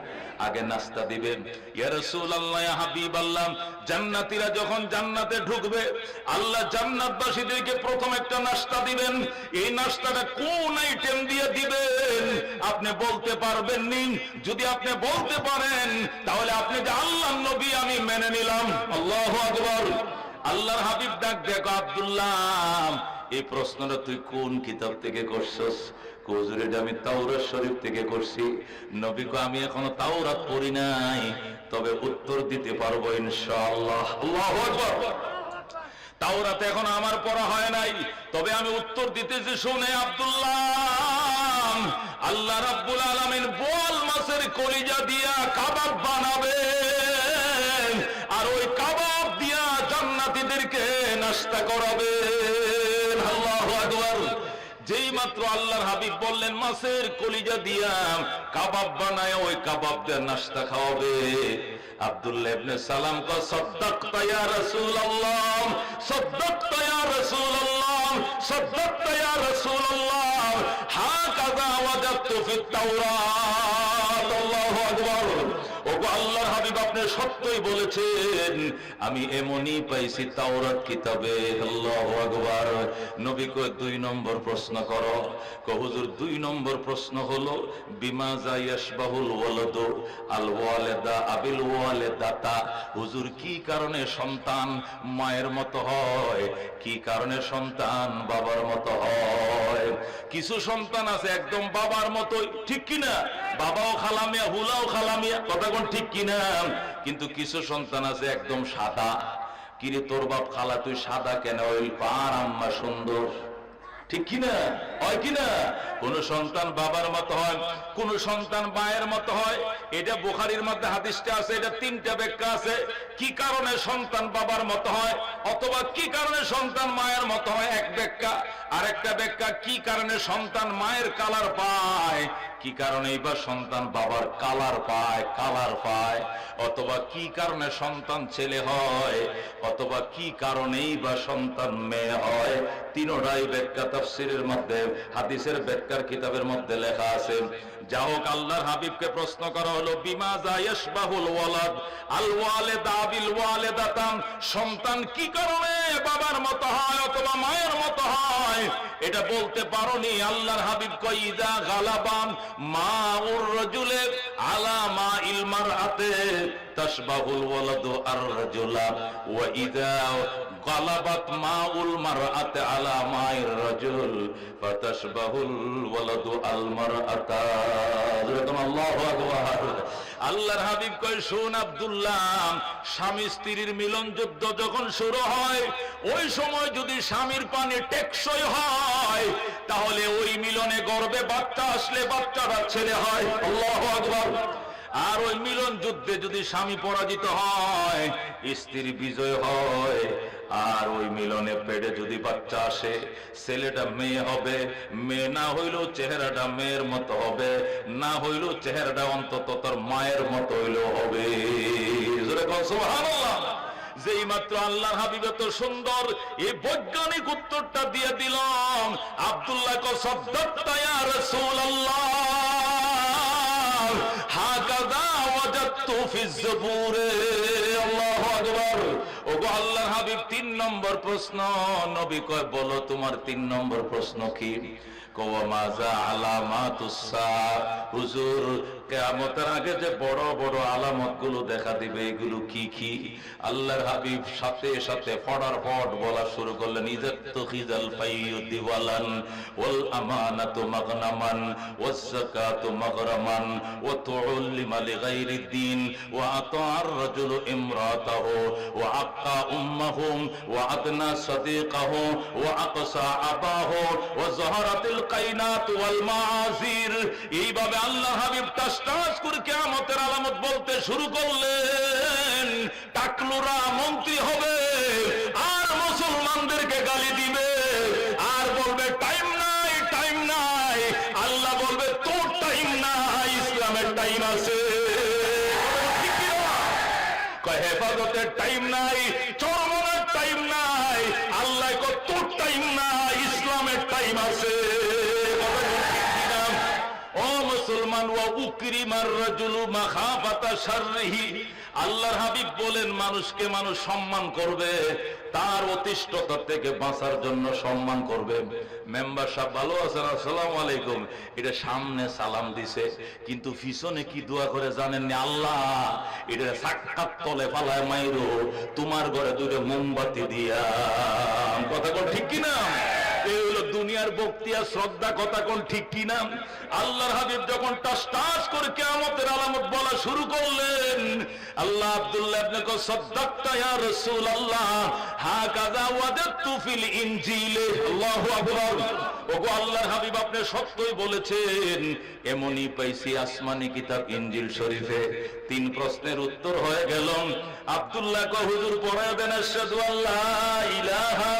আগে নাস্তা দিবেন। ইয়া রাসূলুল্লাহ, ইয়া হাবিবাল্লাহ, জান্নাতীরা যখন জান্নাতে ঢুকবে, আল্লাহ জান্নাতবাসীদেরকে প্রথম একটা নাস্তা দিবেন। এই নাস্তাটা কোন আইটেম দিয়ে দিবেন আপনি বলতে পারবেন নি? যদি আপনি বলতে পারেন, তাহলে আপনি যে আল্লাহর নবী আমি মেনে নিলাম। আল্লাহু আকবার। আল্লাহর হাবিব ডাক দেখো, আব্দুল্লাহ, এই প্রশ্নটা তুই কোন কিতাব থেকে করছস? হুজুর, এটা আমি তাওরাত শরীফ থেকে করছি। নবী কো, আমি এখনো তাওরাত পড়ি নাই, তবে উত্তর দিতে পারবো ইনশাআল্লাহ। আল্লাহু আকবার। তাওরাত এখন আমার পড়া হয় নাই, তবে আমি উত্তর দিতেছি। শুনে আব্দুল্লাহ, আল্লাহ রাব্বুল আলামিন বোয়াল মাছের কলিজা দিয়া কাবাব বানাবেন, আর ওই কাবাব দিয়া জান্নাতীদেরকে নাস্তা করাবেন। আল্লাহু আকবার। যেই মাত্র আল্লাহর হাবিব বললেন মাছের কলিজা দিয়া কাবাব বানায় ওই কাবাব দিয়ে নাস্তা খাওয়াবে, আব্দুল্লাহ ইবনে সালাম কো, সাদ্দাকতা ইয়া রাসূলুল্লাহ, সাদ্দাকতা ইয়া রাসূলুল্লাহ, সাদ্দাকতা ইয়া রাসূলুল্লাহ, হাকাযা ওয়াজাদতু ফিত তাওরাত। আল্লাহু আকবার। ওগো আল্লাহর হাবিব, আপনি সত্যই বলেছেন, আমি এমনই পাইছি তাওরাত কিতাবে। আল্লাহু আকবার। নবী কয়, 2 নম্বর প্রশ্ন করো। কয় হুজুর, 2 নম্বর প্রশ্ন হলো, বিমাযা ইয়াশবাহুল ওয়ালাদু আল ওয়ালিদা আবিল ওয়ালিদাতা। হুজুর, কি কারণে সন্তান মায়ের মতো হয়, কি কারণে সন্তান বাবার মতো হয়? কিছু সন্তান আছে একদম বাবার মতোই, ঠিক কিনা? বাবাও খালামিয়া, হুলাও খালামিয়া, কথা কোন ঠিক কিনা? কিন্তু কিছু সন্তান আছে একদম সাদা। কিরে, তোর বাপ খালা, তুই সাদা কেন? ওই পার আম্মা সুন্দর, ঠিক কিনা? হয় কিনা? কোন সন্তান বাবার মতো হয়, কোন সন্তান মায়ের মতো হয়। এটা বুখারীর মধ্যে হাদিসটা আছে, এটা 3টা ব্যাখ্যা আছে। কি কারণে সন্তান বাবার মতো হয়, অথবা কি কারণে সন্তান মায়ের মতো হয়, এক ব্যাখ্যা। আরেকটা ব্যাখ্যা, কি কারণে সন্তান মায়ের কালার পায়, কি কারণে বা সন্তান বাবার কালার পায়, অথবা কি কারণে সন্তান ছেলে হয়, অথবা কি কারণেই বা সন্তান মেয়ে হয়। 3টাই ব্যাখ্যা তাফসীরের মধ্যে, হাদিসের ব্যাখ্যার কিতাবের মধ্যে লেখা আছে। যা হোক, আল্লাহর হাবিবকে প্রশ্ন করা হলো, বিমাযা ইয়াশবাহুল ওয়ালাদ আল ওয়ালিদা বিল ওয়ালিদাতাম, সন্তান কি কারণে বাবার মতো হয় অথবা মায়ের মতো হয়, এটা বলতে পারোনি। আল্লাহর হাবিব কয়, ইযা গালাবান মাউর রাজুলে আলা মাইল মারআতে তাশবাহুল ওয়ালাদু আর রাজুলা, ওয়া ইযা গালাবাত মাউল মারআতে আলা মাইর রাজুল ফাতাশবাহুল ওয়ালাদু আল মারআতা। আল্লাহু আকবার। আল্লাহর হাবিব কয়, শুন আব্দুল্লাহ, স্বামী স্ত্রীর মিলন যুদ্ধ যখন শুরু হয়, ওই সময় যদি স্বামীর পানে টেকসই হয়, তাহলে ওই মিলনে গর্ভে বাচ্চা আসলে বাচ্চাটা ছেলে হয়। আল্লাহু আকবার। আর ওই মিলন যুদ্ধে যদি স্বামী পরাজিত হয়, স্ত্রী বিজয় হয়, আর ওই মিলনে পেটে যদি বাচ্চা আসে, ছেলেটা মেয়ে হবে, মেয়ে না হইলেও চেহারাটা মেয়ের মতো হবে, না হইলেও চেহারাটা অন্তত তোর মায়ের মতো হইলেও হবে। সুবহানাল্লাহ। যেই মাত্র আল্লাহর হাবিব এত সুন্দর এই বৈজ্ঞানিক উত্তরটা দিয়ে দিলাম, আব্দুল্লাহ কো সাদ্দাকতা ইয়া রাসূলুল্লাহ, হাকাযা ওয়াজাদতু ফিজ যুবুরে। আল্লাহু আকবার। ওগো আল্লাহর হাবিব 3 নম্বর প্রশ্ন। নবী কয় বলো তোমার 3 নম্বর প্রশ্ন কি? কওয়া মাজা আলামাতুস সাআ। হুজুর কিয়ামতের আগে যে বড় বড় আলামত গুলো দেখা দিবে এগুলো কি কি? আল্লাহর হাবিব সাথে সাথে ফড়ার ফট বলা শুরু করলেন, ইযাত্তাখিযাল ফাইয়ু দিওয়ালান ওয়াল আমানাতু মাগনামান ওয়াজ যাকাতু মাগরামান ওয়া তুউল্লিমা লিগাইরিদ দ্বীন ওয়া আতাআর রাজুলু ইমরাতাহু ওয়া আক্কা উম্মাহুম ওয়া আদনা সাদিকাহু ওয়া আকসা আবাহু ওয়া যাহারাতিল কাইনাত ওয়াল মাআজির। এইভাবে আল্লাহর হাবিব টাস করে কিয়ামতের আলামত বলতে শুরু করলেন। টাকলুরা মন্ত্রী হবে আর মুসলমানদেরকে গালি দিবে আর বলবে টাইম নাই, টাইম নাই। আল্লাহ বলবে তোর টাইম নাই, ইসলামের টাইম আছে। হেফাজতের টাইম নাই, চরমনের টাইম নাই। আল্লাহ কো তোর টাইম নাই, ইসলামের টাইম আছে। ও মুসলমান, ওয়া উকরিমার রাজুলু মাখাফাতা শাররিহি। আল্লাহর হাবিব বলেন মানুষকে মানুষ সম্মান করবে তার অতিষ্ঠতা থেকে বাঁচার জন্য সম্মান করবে। মেম্বার সাহেব ভালো আছেন? আসসালামু আলাইকুম। এটা সামনে সালাম দিছে, কিন্তু পিছনে কি দোয়া করে জানেন না? আল্লাহ এটা সাক্ষাৎ তলে পালায় মাইরো, তোমার ঘরে 2টা মোমবাতি দিয়া। কথা কোন ঠিক কিনা? এই হলো দুনিয়ার ভক্তি আর শ্রদ্ধা। কথা কোন ঠিক কিনা? আল্লাহর হাবিব যখন টাস টাস করে কিয়ামতের আলামত বলা শুরু করলেন, আল্লাহ আব্দুল্লাহ ইবনে কো সাদ্দাকতা ইয়া রাসূলুল্লাহ, হাকাযা ওয়াজাদতু ফিল ইনজিল। আল্লাহু আকবার। ওগো আল্লাহর হাবিব আপনি সত্যই বলেছেন, এমনই পাইছি আসমানি কিতাব ইনজিল শরীফে। 3 প্রশ্নের উত্তর হয়ে গেল। আব্দুল্লাহ কো হুজুর পড়ায় দেন, আশহাদু আল্লা ইলাহা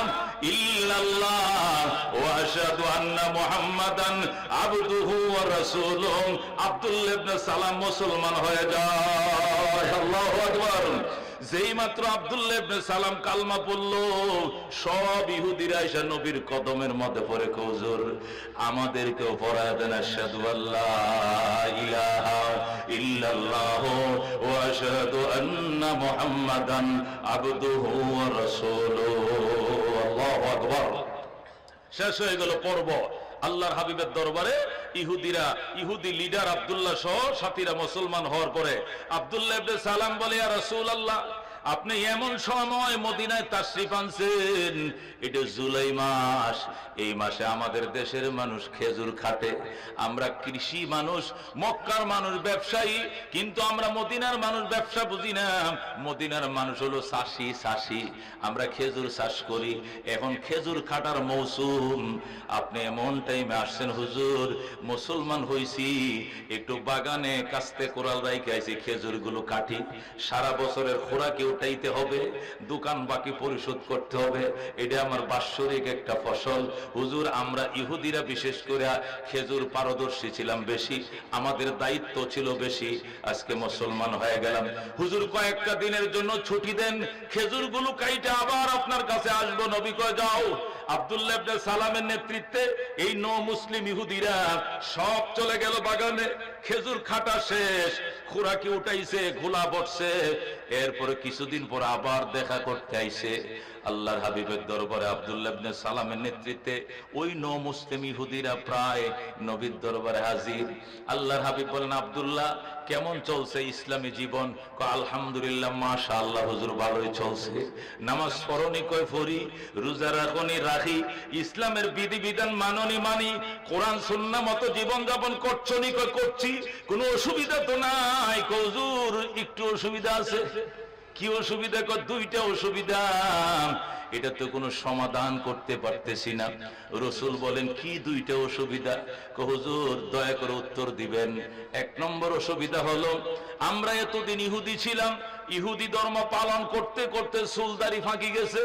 ইল্লাল্লাহ ওয়া আশহাদু আন্না মুহাম্মাদান আবদুহু ওয়া রাসূলুহু। আব্দুল্লাহ ইবনে সালাম মুসলমান হয়ে যায়। আল্লাহু আকবার। যেই মাত্র আব্দুল্লাহ ইবনে সালাম কালমা পড়লো, সব ইহুদিরা এসে নবীর কদমের মধ্যে পড়ে, হুজুর আমাদেরকেও পড়ায় দেন, আশহাদু আল্লা ইলাহা ইল্লাল্লাহ ওয়া আশহাদু আন্না মুহাম্মাদান আবদুহু ওয়া রাসূলুহু। আল্লাহু আকবার। শেষ হয়ে গেল পর্ব। আল্লাহর হাবিবের দরবারে ইহুদি লিডার আব্দুল্লাহ সহ সাথীরা মুসলমান হওয়ার পরে আব্দুল্লাহ ইবনে সালাম বলে, ইয়া রাসূলুল্লাহ আপনি এমন সময় মদিনায় তাশরিফ আনছেন, এটা জুলাই মাস। এই মাসে আমাদের দেশের মানুষ খেজুর খাটে। আমরা কৃষি মানুষ, মক্কার মানুষ ব্যবসায়ী, কিন্তু আমরা মদিনার মানুষ ব্যবসা বুঝি না। মদিনার মানুষ হলো চাষি। আমরা খেজুর চাষ করি। এখন খেজুর কাটার মৌসুম। আপনি এমন টাইমে আসছেন, হুজুর মুসলমান হইছি, একটু বাগানে কাস্তে কোরাল রাইখে আইছি, খেজুর গুলো কাটি। সারা বছরের খোরাকি উঠাইতে হবে, দোকান বাকি পরিশোধ করতে হবে, এটা আমার বাৎসরিক একটা ফসল। হুজুর আমরা ইহুদিরা বিশেষ করে খেজুর পারদর্শী ছিলাম বেশি, আমাদের দায়িত্ব ছিল বেশি। আজকে মুসলমান হয়ে গেলাম, হুজুর কয়েকটা দিনের জন্য ছুটি দেন, খেজুর গুলো কাইটা আবার আপনার কাছে আসবো। নবী কয় যাও। আব্দুল্লাহ ইবনে সালামের নেতৃত্বে এই মুসলিম ইহুদিরা সব চলে গেল বাগানে। খেজুর খাটা শেষ, খোরাকি উঠাইছে, গোলা বসছে। এরপরে কিছুদিন পর আবার দেখা করতে আইছে আল্লাহর হাবিবের দরবারে। আব্দুল্লাহ ইবনে সালামের নেতৃত্বে ওই মুসলিম ইহুদিরা প্রায় নবীর দরবারে হাজির। আল্লাহর হাবিব বলেন, আব্দুল্লাহ কেমন চলছে ইসলামী জীবন? আলহামদুলিল্লাহ, মাশাআল্লাহ হুজুর ভালোই চলছে। নামাজ পড়নি? কয় পড়ি। রোজা রাখনি? রাখি। ইসলামের বিধিবিধান মাননি? মানি। কোরআন সুন্নাহ মতো জীবন যাপন করছনি? কয় করছি। কোনো অসুবিধা তো নাই? হুজুর একটু অসুবিধা আছে। কি অসুবিধা? দুইটা অসুবিধা, এটা তো কোনো সমাধান করতে পারতেছি না। রাসূল বলেন কি দুইটা অসুবিধা? হুজুর দয়া করে উত্তর দিবেন। এক নম্বর অসুবিধা হলো আমরা এতদিন ইহুদি ছিলাম, ইহুদি ধর্ম পালন করতে করতে চুলদারি ফাঁকি গেছে,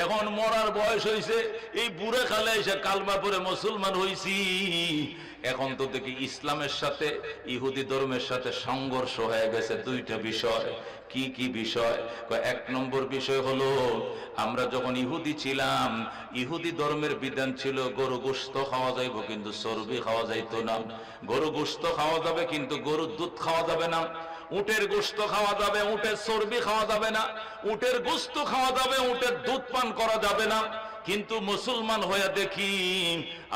এখন মরার বয়স হয়েছে, এই বুড়ে কালে এসে কালমা পড়ে মুসলমান হইছি, এখন তো দেখি ইসলামের সাথে ইহুদি ধর্মের সাথে সংঘর্ষ হয়ে গেছে। দুইটা বিষয়। কি কি বিষয়? এক নম্বর বিষয় হলো আমরা যখন ইহুদি ছিলাম, ইহুদি ধর্মের বিধান ছিল গরু গোশত খাওয়া যাইব কিন্তু চর্বি খাওয়া যাইতো না। গরু গোশত খাওয়া যাবে কিন্তু গরুর দুধ খাওয়া যাবে না। উটের গোশত খাওয়া যাবে, উটের চর্বি খাওয়া যাবে না। উটের গোশত খাওয়া যাবে, উটের দুধ পান করা যাবে না। কিন্তু মুসলমান হয়ে দেখি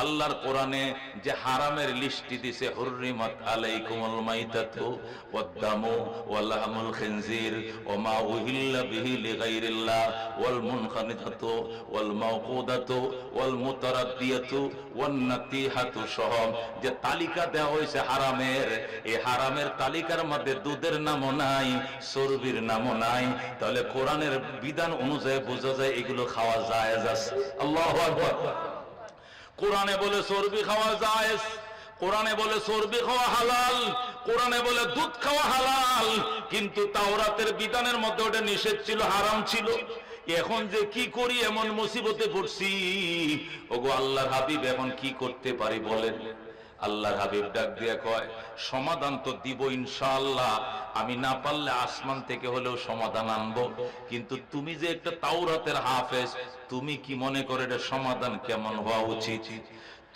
আল্লাহর কোরআনে যে হারামের লিস্টি দিছে, হুররিমাত আলাইকুমুল মাইতাতু ওয়াদ-দামু ওয়া লাহমুল খিনজির ওয়া মা উহিল্লা বিহি লিগাইরিল্লাহ ওয়াল মুনখানিতাতু ওয়াল মাওকুদাতু ওয়াল মুতারাদ্দিয়াতু ওয়ান নাতিহাতু সহ যে তালিকা দেওয়া হয়েছে হারামের, এই হারামের তালিকার মধ্যে দুধের নামও নাই, চর্বির নামও নাই। তাহলে কোরআনের বিধান অনুযায়ী বোঝা যায় এগুলো খাওয়া জায়েজ আছে। আল্লাহু আকবার। কোরআনে বলে চর্বি খাওয়া জায়েজ, কোরআনে বলে চর্বি খাওয়া হালাল, কোরআনে বলে দুধ খাওয়া হালাল, কিন্তু তাওরাতের বিধানের মধ্যে ওটা নিষেধ ছিল, হারাম ছিল। এখন যে কি করি, এমন মুসিবতে পড়ছি। ওগো আল্লাহর হাবিব, এখন কি করতে পারি বলেন? আল্লাহর হাবিব ডাক দিয়ে কয়, সমাধান তো দিব ইনশাআল্লাহ, আমি না পারলে আসমান থেকে হলেও সমাধান আনবো। কিন্তু তুমি যে একটা তাওরাতের হাফেজ, তুমি কি মনে করে এটা সমাধান কেমন হওয়া উচিত?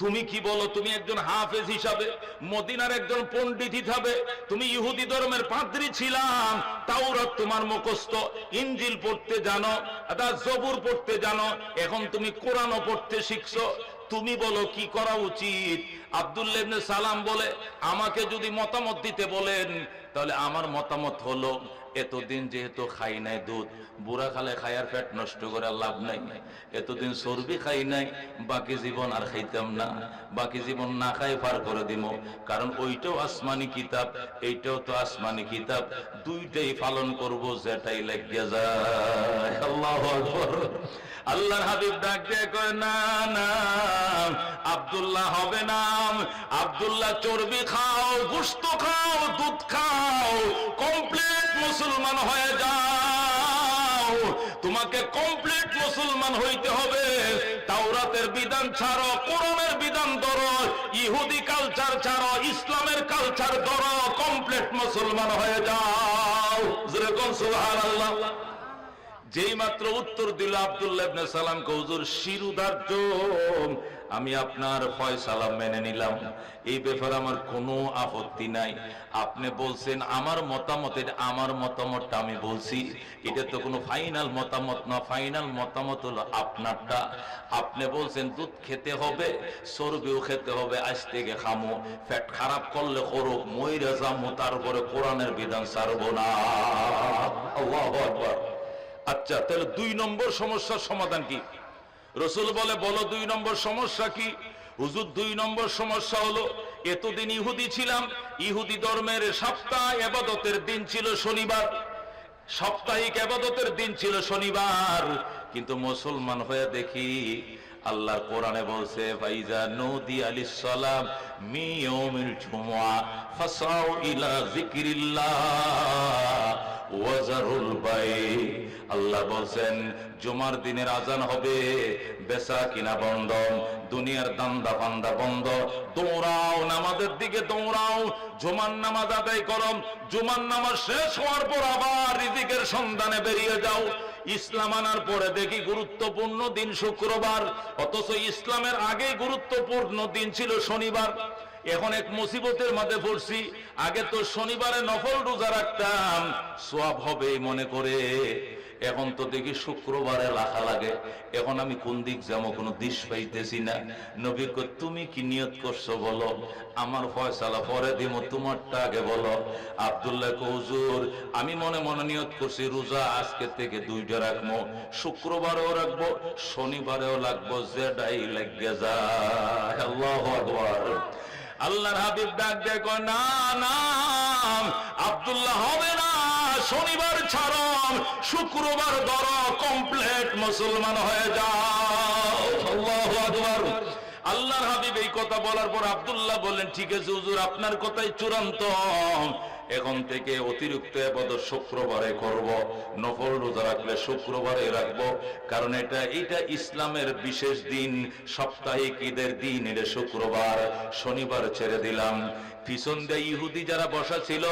তুমি কি বলো? তুমি একজন হাফেজ হিসাবে, মদিনার একজন পণ্ডিত হিসাবে, তুমি ইহুদি ধর্মের পাদ্রী ছিলাম, তাওরাত তোমার মুখস্থ, ইনজিল পড়তে জানো, জবুর পড়তে জানো, এখন তুমি কোরআনও পড়তে শিখছো। তুমি বলো কি করা উচিত? আব্দুল্লাহ ইবনে সালাম বলে, আমাকে যদি মতামত দিতে বলেন তাহলে আমার মতামত হলো, এতদিন যেহেতু খাই নাই দুধ, বুড়া খালে খায়ার পেট নষ্ট করে লাভ নাই, এতদিন চর্বি খাই নাই, বাকি জীবন আর খাইতাম না, বাকি জীবন না খাই পার করে দিব। কারণ ওইটাও আসমানি কিতাব, এইটাও তো আসমানি কিতাব, দুইটাই পালন করব, যেটাই লাগিয়া যায়। আল্লাহু আকবার। আল্লাহর হাবিব ডাক দিয়ে কয়, না না আব্দুল্লাহ হবে না। আব্দুল্লাহ চর্বি খাও, গোশত খাও, দুধ খাও, কমপ্লিট মুসলমান হয়ে যাও। তোমাকে কমপ্লিট মুসলমান হইতে হবে। তাওরাতের বিধান ছাড়ো, কোরআনের বিধান ধরো, ইহুদি কালচার ছাড়ো, ইসলামের কালচার ধরো, কমপ্লিট মুসলমান হয়ে যাও। যেরকম সুবহানাল্লাহ। যেই মাত্র উত্তর দিল আব্দুল্লাহ ইবনে সালাম, হুজুর শিরুধার্য, আমি আপনার ফয়সালা মেনে নিলাম, এই ব্যাপারে আমার কোনো আপত্তি নাই। আপনি বলছেন আমার মতামত, এটা আমার মতামতটা আমি বলছি, এটা তো কোনো ফাইনাল মতামত না, ফাইনাল মতামত হলো আপনারটা। আপনি বলছেন দুধ খেতে হবে, চর্বিও খেতে হবে, আজ থেকে খামো, পেট খারাপ করলে করুক, মইরা যামো, তারপরে কোরআনের বিধান ছাড়বো না। আল্লাহু আকবার। আচ্ছা, তাহলে 2 নম্বর সমস্যার সমাধান কি? রাসূল বলে, বলো 2 নম্বর সমস্যা কি? হুজুর 2 নম্বর সমস্যা হলো, এতদিন ইহুদি ছিলাম, ইহুদি ধর্মের সপ্তাহ ইবাদতের দিন ছিল শনিবার, সাপ্তাহিক ইবাদতের দিন ছিল শনিবার, কিন্তু মুসলমান হয়ে দেখি আল্লাহর কোরআনে বলছে, ফাইজা নুদিয়া লিস-সালাম মি ইয়াউমিল জুমআ ফাসাউ ইলা যিকরিল্লাহ ওয়াজারুল বাই। আল্লাহ বলছেন জুমার দিনের আজান হবে, বেচা কিনা বন্ধ, দুনিয়ার দান্দা ফান্দা বন্ধ, দৌড়াও নামাজের দিকে, দৌড়াও, জুমার নামাজ আদায় করো, জুমার নামাজ শেষ হওয়ার পর আবার রিজিকের সন্ধানে বেরিয়ে যাও। ইসলাম আনার পরে দেখি গুরুত্বপূর্ণ দিন শুক্রবার, অথচ ইসলামের আগে গুরুত্বপূর্ণ দিন ছিল শনিবার। এখন এক মুসিবতের মধ্যে পড়ছি, আগে তো শনিবারে নফল রোজা রাখতাম, সওয়াব হবে মনে করে, এখন তো দেখি শুক্রবারে রাখা লাগে। এখন আমি কোন দিক যাবো কোনো দিশ পাইতেছি না। নবী কয়, তুমি কি নিয়ত করছো বলো, আমার ফয়সালা পরে দিব, তোমারটা আগে বলো। আব্দুল্লাহ কয়, হুজুর আমি মনে মনে নিয়ত করছি রোজা আজকে থেকে 2টা রাখবো, শুক্রবারেও রাখবো, শনিবারেও লাগবো, যেটাই লাগিয়ে যায়। আল্লাহু আকবার। আল্লাহর হাবিব ডাক দিয়ে কয়, না না আব্দুল্লাহ হবে না, শনিবার ছাড়ো, শুক্রবার ধরো, কমপ্লিট মুসলমান হয়ে যাও। আল্লাহু আকবার। আল্লাহর হাবিব এই কথা বলার পর আব্দুল্লাহ বললেন, ঠিক আছে হুজুর, আপনার কথাই চূড়ান্ত। এখন থেকে অতিরিক্ত ইবাদত শুক্রবারে করব, নফল রোজা রাখলে শুক্রবারে রাখবো, কারণ এটা ইসলামের বিশেষ দিন, সাপ্তাহিক ঈদের দিন, এটা শুক্রবার। শনিবার ছেড়ে দিলাম। পিছন দিয়ে ইহুদি যারা বসা ছিল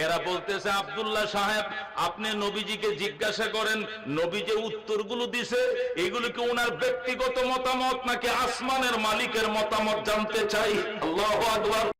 এরা বলতেছে, আব্দুল্লাহ সাহেব আপনি নবীজিকে জিজ্ঞাসা করেন, নবী যে উত্তরগুলো দিছে এগুলো কি ওনার ব্যক্তিগত মতামত নাকি আসমানের মালিকের মতামত জানতে চাই। আল্লাহু আকবার।